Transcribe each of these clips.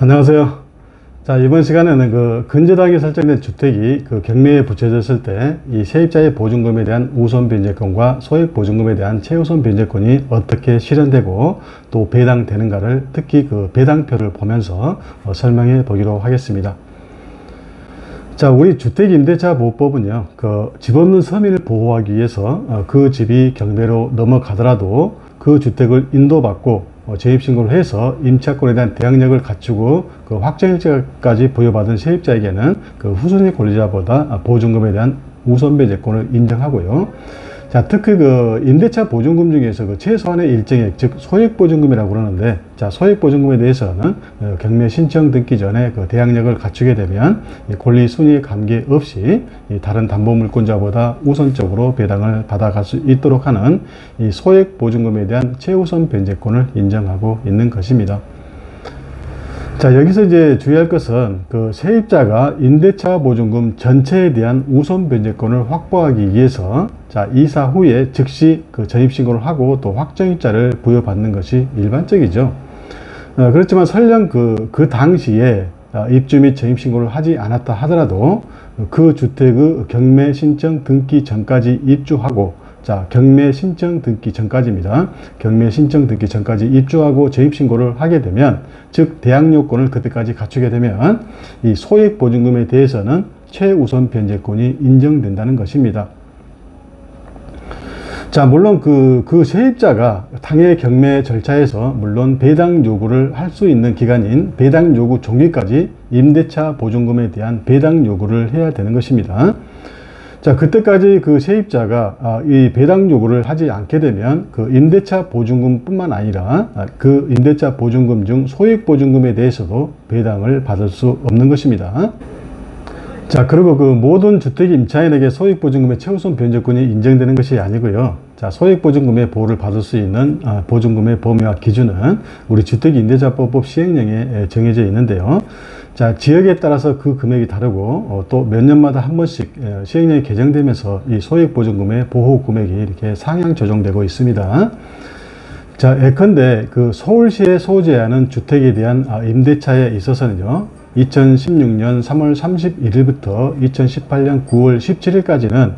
안녕하세요. 자, 이번 시간에는 근저당이 설정된 주택이 경매에 붙여졌을 때 이 세입자의 보증금에 대한 우선 변제권과 소액 보증금에 대한 최우선 변제권이 어떻게 실현되고 또 배당되는가를 특히 배당표를 보면서 설명해 보기로 하겠습니다. 자, 우리 주택임대차보호법은요, 집 없는 서민을 보호하기 위해서 그 집이 경매로 넘어가더라도 그 주택을 인도받고 재입신고를 해서 임차권에 대한 대항력을 갖추고 확정일자까지 부여받은 세입자에게는 후순위 권리자보다 보증금에 대한 우선 배제권을 인정하고요. 자, 특히 임대차 보증금 중에서 최소한의 일정액, 즉 소액보증금이라고 그러는데, 자, 소액보증금에 대해서는 경매 신청 등기 전에 대항력을 갖추게 되면 권리 순위에 관계없이 다른 담보물권자보다 우선적으로 배당을 받아갈 수 있도록 하는 이 소액보증금에 대한 최우선 변제권을 인정하고 있는 것입니다. 자, 여기서 이제 주의할 것은 세입자가 임대차 보증금 전체에 대한 우선 변제권을 확보하기 위해서 자, 이사 후에 즉시 전입신고를 하고 또 확정일자를 부여받는 것이 일반적이죠. 그렇지만 설령 그 당시에 입주 및 전입신고를 하지 않았다 하더라도 그 주택의 경매 신청 등기 전까지 입주하고, 자, 경매 신청 등기 전까지입니다. 경매 신청 등기 전까지 입주하고 전입신고를 하게 되면, 즉 대항요건을 그때까지 갖추게 되면 이 소액 보증금에 대해서는 최우선 변제권이 인정된다는 것입니다. 자, 물론 그 세입자가 당해 경매 절차에서 물론 배당 요구를 할 수 있는 기간인 배당 요구 종기까지 임대차 보증금에 대한 배당 요구를 해야 되는 것입니다. 자, 그때까지 세입자가 이 배당 요구를 하지 않게 되면 임대차 보증금 뿐만 아니라 임대차 보증금 중 소액 보증금에 대해서도 배당을 받을 수 없는 것입니다. 자, 그리고 모든 주택 임차인에게 소액보증금의 최우선 변제권이 인정되는 것이 아니고요. 자, 소액보증금의 보호를 받을 수 있는 보증금의 범위와 기준은 우리 주택임대차보호법 시행령에 정해져 있는데요. 자, 지역에 따라서 그 금액이 다르고 또 몇 년마다 한 번씩 시행령이 개정되면서 이 소액보증금의 보호 금액이 이렇게 상향 조정되고 있습니다. 자, 예컨대 서울시에 소재하는 주택에 대한 임대차에 있어서는요, 2016년 3월 31일부터 2018년 9월 17일까지는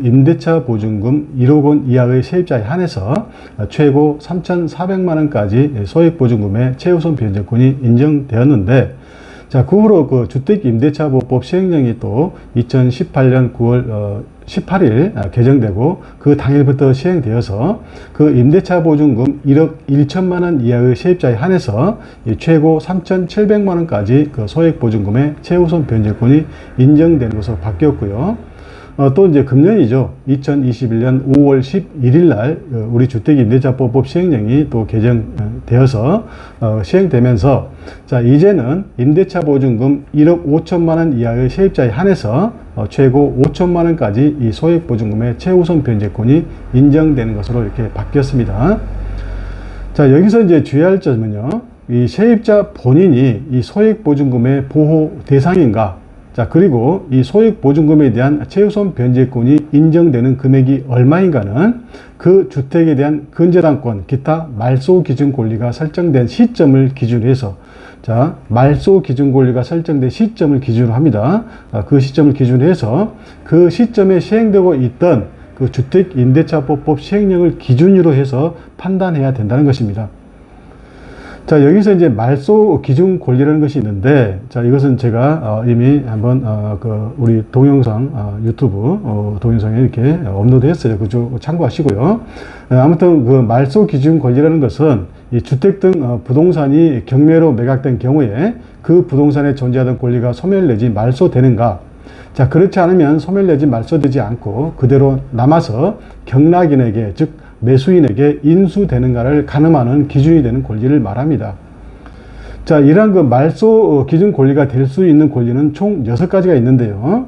임대차 보증금 1억 원 이하의 세입자에 한해서 최고 3,400만 원까지 소액보증금의 최우선 변제권이 인정되었는데, 자, 그 후로 주택임대차보호법 시행령이 또 2018년 9월 18일 개정되고 그 당일부터 시행되어서 임대차 보증금 1억 1천만 원 이하의 세입자에 한해서 최고 3,700만 원까지 소액 보증금의 최우선 변제권이 인정되는 것으로 바뀌었고요. 또 이제 금년이죠. 2021년 5월 11일 날 우리 주택임대차보호법 시행령이 또 개정되어서 시행되면서, 자, 이제는 임대차 보증금 1억 5천만 원 이하의 세입자에 한해서 최고 5천만 원까지 이 소액 보증금의 최우선 변제권이 인정되는 것으로 이렇게 바뀌었습니다. 자, 여기서 이제 주의할 점은요, 이 세입자 본인이 이 소액 보증금의 보호 대상인가, 자, 그리고 이 소액 보증금에 대한 최우선 변제권이 인정되는 금액이 얼마인가는 그 주택에 대한 근저당권, 기타 말소 기준 권리가 설정된 시점을 기준으로 해서, 자, 말소 기준 권리가 설정된 시점을 기준으로 합니다. 그 시점을 기준으로 해서 그 시점에 시행되고 있던 주택임대차보호법 시행령을 기준으로 해서 판단해야 된다는 것입니다. 자, 여기서 이제 말소 기준 권리라는 것이 있는데, 자, 이것은 제가 이미 한번 우리 동영상 유튜브 동영상에 이렇게 업로드 했어요. 그거 참고하시고요. 아무튼 말소 기준 권리라는 것은 이 주택 등 부동산이 경매로 매각된 경우에 그 부동산에 존재하던 권리가 소멸 내지 말소되는가, 자, 그렇지 않으면 소멸 내지 말소되지 않고 그대로 남아서 경락인에게, 즉 매수인에게 인수되는가를 가늠하는 기준이 되는 권리를 말합니다. 자, 이러한 말소 기준 권리가 될 수 있는 권리는 총 6가지가 있는데요.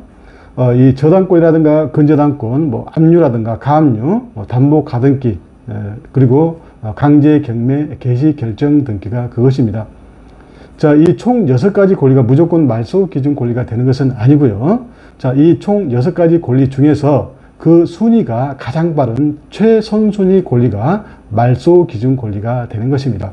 이 저당권이라든가 근저당권, 압류라든가 가압류, 담보 가등기, 그리고 강제 경매 개시 결정 등기가 그것입니다. 자, 이 총 6가지 권리가 무조건 말소 기준 권리가 되는 것은 아니고요. 자, 이 총 6가지 권리 중에서 그 순위가 가장 빠른 최선순위 권리가 말소 기준 권리가 되는 것입니다.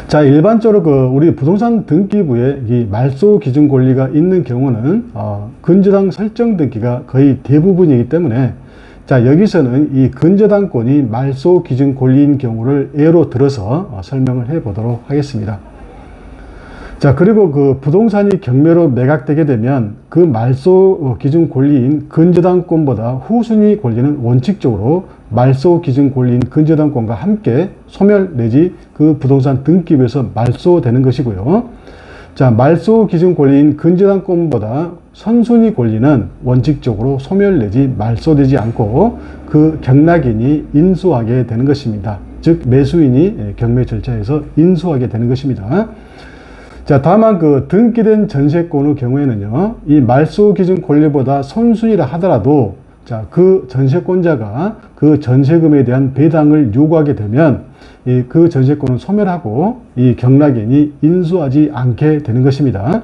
자, 일반적으로 우리 부동산 등기부에 이 말소 기준 권리가 있는 경우는 근저당 설정 등기가 거의 대부분이기 때문에, 자, 여기서는 이 근저당권이 말소 기준 권리인 경우를 예로 들어서 설명을 해 보도록 하겠습니다. 자, 그리고 부동산이 경매로 매각되게 되면 그 말소 기준 권리인 근저당권보다 후순위 권리는 원칙적으로 말소 기준 권리인 근저당권과 함께 소멸 내지 그 부동산 등기부에서 말소되는 것이고요. 자, 말소 기준 권리인 근저당권보다 선순위 권리는 원칙적으로 소멸 내지 말소되지 않고 그 경락인이 인수하게 되는 것입니다. 즉 매수인이 경매 절차에서 인수하게 되는 것입니다. 자, 다만 등기된 전세권의 경우에는요, 이 말소 기준 권리보다 선순위라 하더라도, 자, 그 전세권자가 그 전세금에 대한 배당을 요구하게 되면 그 전세권은 소멸하고 이 경락인이 인수하지 않게 되는 것입니다.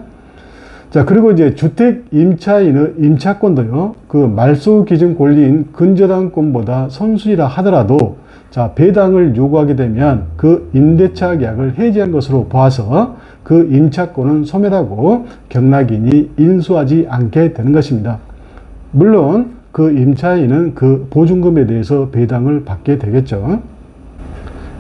자, 그리고 이제 주택 임차인의 임차권도요, 그 말소 기준 권리인 근저당권보다 선순위라 하더라도, 자, 배당을 요구하게 되면 그 임대차 계약을 해지한 것으로 봐서 그 임차권은 소멸하고 경락인이 인수하지 않게 되는 것입니다. 물론 그 임차인은 그 보증금에 대해서 배당을 받게 되겠죠.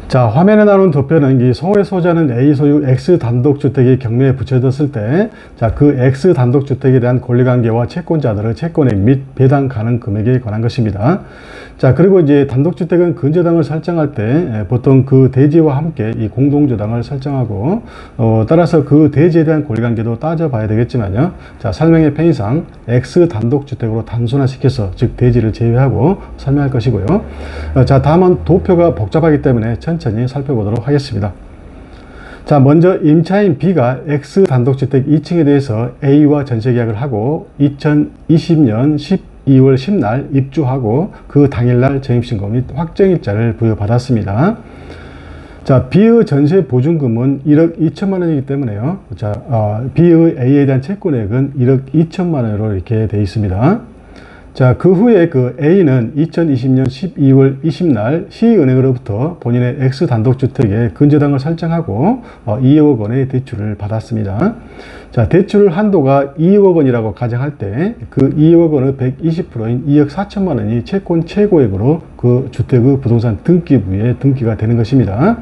자, 화면에 나오는 도표는 이 소의 소자는 A 소유 X 단독주택이 경매에 붙여졌을 때, 자, 그 X 단독주택에 대한 권리관계와 채권자들의 채권액 및 배당 가능 금액에 관한 것입니다. 자, 그리고 이제 단독주택은 근저당을 설정할 때 보통 그 대지와 함께 이 공동저당을 설정하고, 따라서 그 대지에 대한 권리관계도 따져봐야 되겠지만요. 자, 설명의 편의상 X 단독주택으로 단순화시켜서, 즉 대지를 제외하고 설명할 것이고요. 자, 다음은 도표가 복잡하기 때문에 천천히 살펴보도록 하겠습니다. 자, 먼저 임차인 B가 X 단독주택 2층에 대해서 A와 전세계약을 하고 2020년 12월 10날 입주하고 그 당일날 전입신고 및 확정일자를 부여받았습니다. 자, B의 전세 보증금은 1억 2천만 원이기 때문에요. 자, B의 A에 대한 채권액은 1억 2천만 원으로 이렇게 되어 있습니다. 자, 그 후에 A는 2020년 12월 20날 시은행으로부터 본인의 X 단독주택에 근저당을 설정하고 2억 원의 대출을 받았습니다. 자, 대출 한도가 2억 원이라고 가정할 때 그 2억 원의 120%인 2억 4천만 원이 채권 최고액으로 그 주택의 부동산 등기부에 등기가 되는 것입니다.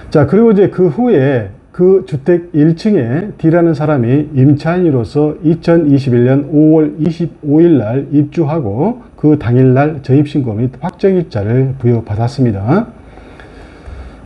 자, 그리고 이제 그 후에 그 주택 1층에 D라는 사람이 임차인으로서 2021년 5월 25일 날 입주하고 그 당일날 전입신고 및 확정일자를 부여받았습니다.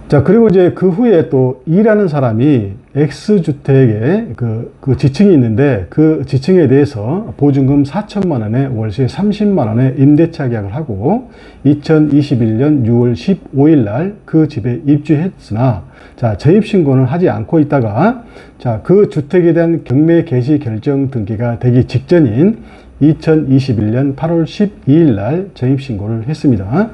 자, 그리고 이제 그 후에 또 E라는 사람이 X주택에 그 지층이 있는데 그 지층에 대해서 보증금 4천만 원에 월세 30만 원에 임대차 계약을 하고 2021년 6월 15일 날 그 집에 입주했으나, 자, 전입신고는 하지 않고 있다가, 자, 그 주택에 대한 경매 개시 결정 등기가 되기 직전인 2021년 8월 12일 날 전입신고를 했습니다.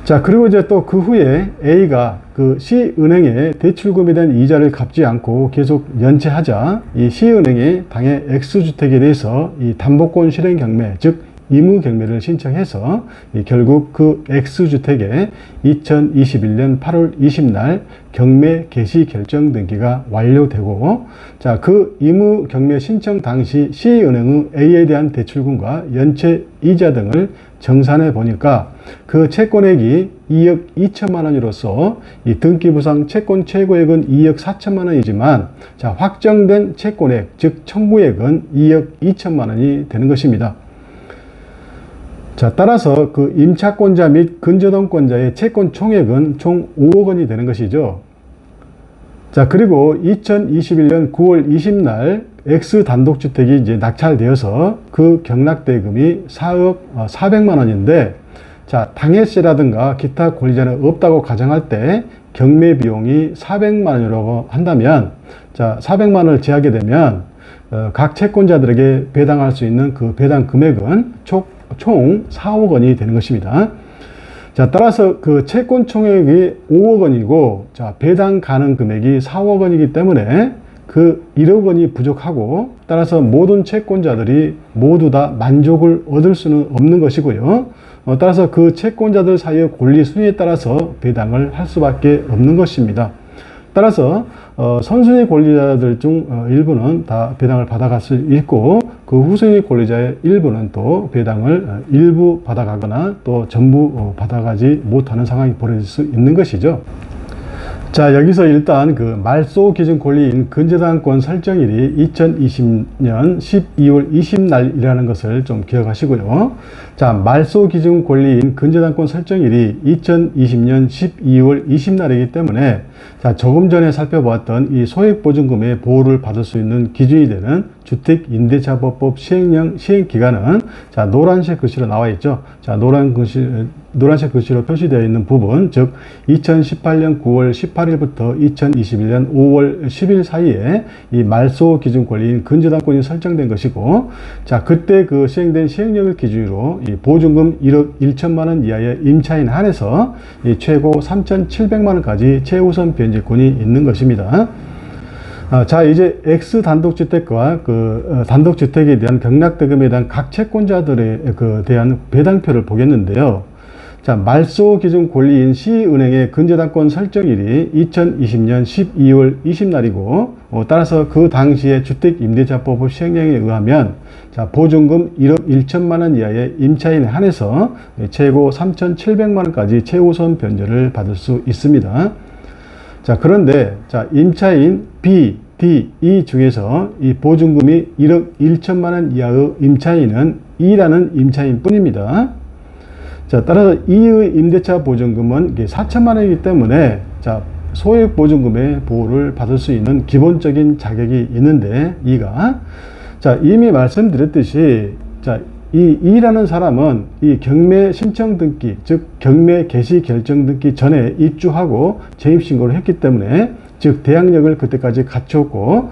자, 그리고 이제 또 그 후에 A가 그 C은행에 대출금에 대한 이자를 갚지 않고 계속 연체하자 이 C은행이 당해 X주택에 대해서 이 담보권 실행 경매, 즉 의무 경매를 신청해서 결국 그 X주택에 2021년 8월 20날 경매 개시 결정 등기가 완료되고, 자, 그 의무 경매 신청 당시 C은행의 A에 대한 대출금과 연체 이자 등을 정산해 보니까 그 채권액이 2억 2천만 원으로서 이 등기부상 채권 최고액은 2억 4천만 원이지만, 자, 확정된 채권액, 즉 청구액은 2억 2천만 원이 되는 것입니다. 자, 따라서 그 임차권자 및 근저당권자의 채권 총액은 총 5억 원이 되는 것이죠. 자, 그리고 2021년 9월 20날 X 단독주택이 이제 낙찰되어서 그 경락대금이 4억 400만 원인데, 자, 당해세라든가 기타 권리자는 없다고 가정할 때 경매 비용이 400만 원이라고 한다면, 자, 400만 원을 제하게 되면 각 채권자들에게 배당할 수 있는 그 배당 금액은 총 4억 원이 되는 것입니다. 자, 따라서 그 채권 총액이 5억 원이고, 자, 배당 가능 금액이 4억 원이기 때문에 그 1억 원이 부족하고, 따라서 모든 채권자들이 모두 다 만족을 얻을 수는 없는 것이고요. 따라서 그 채권자들 사이의 권리 순위에 따라서 배당을 할 수밖에 없는 것입니다. 따라서 선순위 권리자들 중 일부는 다 배당을 받아갈 수 있고, 그 후순위 권리자의 일부는 또 배당을 일부 받아가거나 또 전부 받아가지 못하는 상황이 벌어질 수 있는 것이죠. 자, 여기서 일단 그 말소 기준 권리인 근저당권 설정일이 2020년 12월 20날이라는 것을 좀 기억하시고요. 자, 말소 기준 권리인 근저당권 설정일이 2020년 12월 20날이기 때문에, 자, 조금 전에 살펴보았던 이 소액보증금의 보호를 받을 수 있는 기준이 되는 주택임대차보호법 시행령 시행기간은, 자, 노란색 글씨로 나와 있죠. 자, 노란색 글씨로 표시되어 있는 부분, 즉 2018년 9월 18일부터 2021년 5월 10일 사이에 이 말소 기준 권리인 근저당권이 설정된 것이고, 자, 그때 그 시행된 시행령을 기준으로 이 보증금 1억 1천만 원 이하의 임차인 한해서 이 최고 3,700만 원까지 최우선 변제권이 있는 것입니다. 자, 이제 X 단독주택과 그 단독주택에 대한 경락대금에 대한 각 채권자들에 대한 배당표를 보겠는데요. 자, 말소 기준 권리인 C은행의 근저당권 설정일이 2020년 12월 20날이고, 따라서 그 당시에 주택임대차법 시행령에 의하면, 자, 보증금 1억 1천만 원 이하의 임차인에 한해서 최고 3,700만 원까지 최우선 변제를 받을 수 있습니다. 자, 그런데 자, 임차인 B, D, E 중에서 이 보증금이 1억 1천만 원 이하의 임차인은 E라는 임차인 뿐입니다. 자, 따라서 E의 임대차 보증금은 4천만 원이기 때문에, 자, 소액 보증금의 보호를 받을 수 있는 기본적인 자격이 있는데, E가, 자, 이미 말씀드렸듯이, 자, 이 E라는 사람은 이 경매 신청 등기, 즉 경매 개시 결정 등기 전에 입주하고 재입신고를 했기 때문에, 즉 대항력을 그때까지 갖췄고,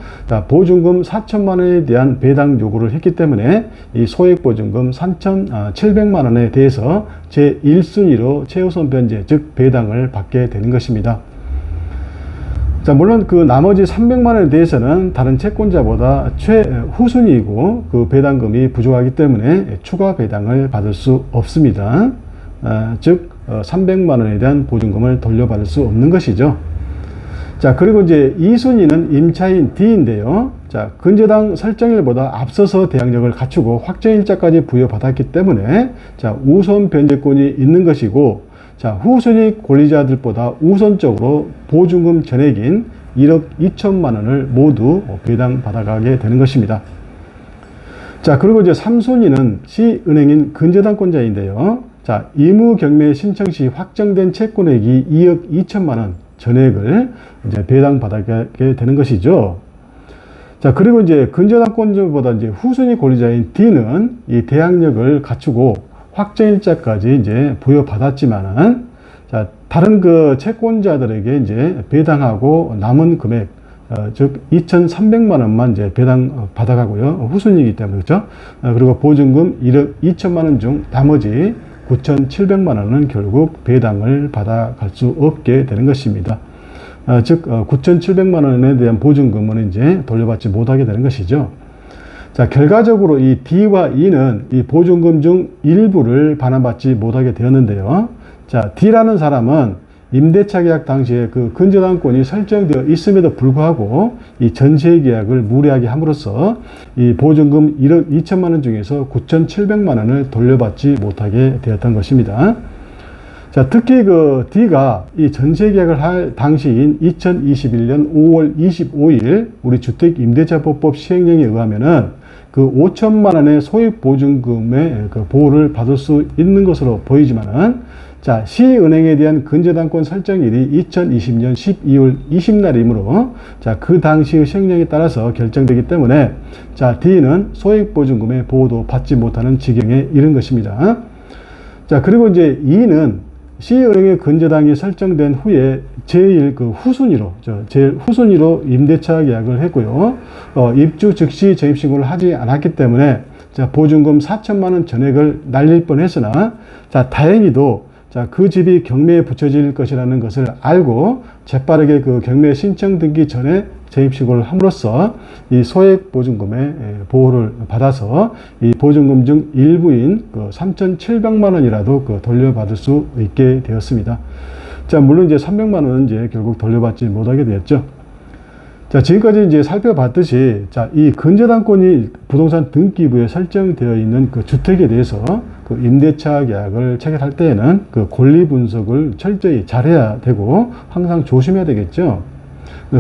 보증금 4천만 원에 대한 배당 요구를 했기 때문에 이 소액보증금 3,700만 원에 대해서 제1순위로 최우선 변제, 즉 배당을 받게 되는 것입니다. 자, 물론 그 나머지 300만 원에 대해서는 다른 채권자보다 최후순위이고 그 배당금이 부족하기 때문에 추가 배당을 받을 수 없습니다. 즉 300만 원에 대한 보증금을 돌려받을 수 없는 것이죠. 자, 그리고 이제 2순위는 임차인 D인데요. 자, 근저당 설정일보다 앞서서 대항력을 갖추고 확정일자까지 부여받았기 때문에, 자, 우선 변제권이 있는 것이고, 자, 후순위 권리자들보다 우선적으로 보증금 전액인 1억 2천만 원을 모두 배당 받아가게 되는 것입니다. 자, 그리고 이제 3순위는 C은행인 근저당권자인데요. 자, 의무 경매 신청 시 확정된 채권액이 2억 2천만 원 전액을 이제 배당받게 되는 것이죠. 자, 그리고 이제 근저당권자보다 이제 후순위 권리자인 D는 이 대항력을 갖추고 확정일자까지 이제 부여받았지만은, 자, 다른 그 채권자들에게 이제 배당하고 남은 금액, 즉 2,300만 원만 이제 배당 받아가고요. 후순위이기 때문에, 그렇죠? 그리고 보증금 1억 2천만 원 중 나머지 9,700만 원은 결국 배당을 받아갈 수 없게 되는 것입니다. 즉 9,700만 원에 대한 보증금은 이제 돌려받지 못하게 되는 것이죠. 자, 결과적으로 이 D와 E는 이 보증금 중 일부를 반환받지 못하게 되었는데요. 자, D라는 사람은 임대차 계약 당시에 그 근저당권이 설정되어 있음에도 불구하고 이 전세 계약을 무리하게 함으로써 이 보증금 1억 2천만 원 중에서 9,700만 원을 돌려받지 못하게 되었던 것입니다. 자, 특히 그 D가 이 전세 계약을 할 당시인 2021년 5월 25일 우리 주택임대차보호법 시행령에 의하면은 그 5천만 원의 소액 보증금의 그 보호를 받을 수 있는 것으로 보이지만은, 자, C은행에 대한 근저당권 설정일이 2020년 12월 20날이므로, 자, 그 당시의 시행령에 따라서 결정되기 때문에, 자, D는 소액 보증금의 보호도 받지 못하는 지경에 이른 것입니다. 자, 그리고 이제 E는 C은행의 근저당이 설정된 후에 제일 후순위로 임대차 계약을 했고요. 입주 즉시 재입신고를 하지 않았기 때문에, 자, 보증금 4천만 원 전액을 날릴 뻔했으나, 자, 다행히도, 자, 그 집이 경매에 붙여질 것이라는 것을 알고 재빠르게 그 경매 신청 등기 전에 재입시고를 함으로써 이 소액 보증금의 보호를 받아서 이 보증금 중 일부인 그 3,700만 원이라도 그 돌려받을 수 있게 되었습니다. 자, 물론 이제 300만 원은 이제 결국 돌려받지 못하게 되었죠. 자, 지금까지 이제 살펴봤듯이, 자, 이 근저당권이 부동산 등기부에 설정되어 있는 그 주택에 대해서 그 임대차 계약을 체결할 때에는 그 권리 분석을 철저히 잘해야 되고 항상 조심해야 되겠죠.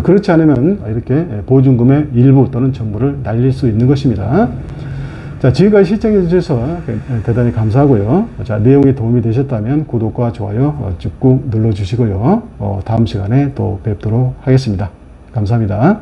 그렇지 않으면 이렇게 보증금의 일부 또는 전부를 날릴 수 있는 것입니다. 자, 지금까지 시청해 주셔서 대단히 감사하고요. 자, 내용이 도움이 되셨다면 구독과 좋아요 꾹 눌러 주시고요. 다음 시간에 또 뵙도록 하겠습니다. 감사합니다.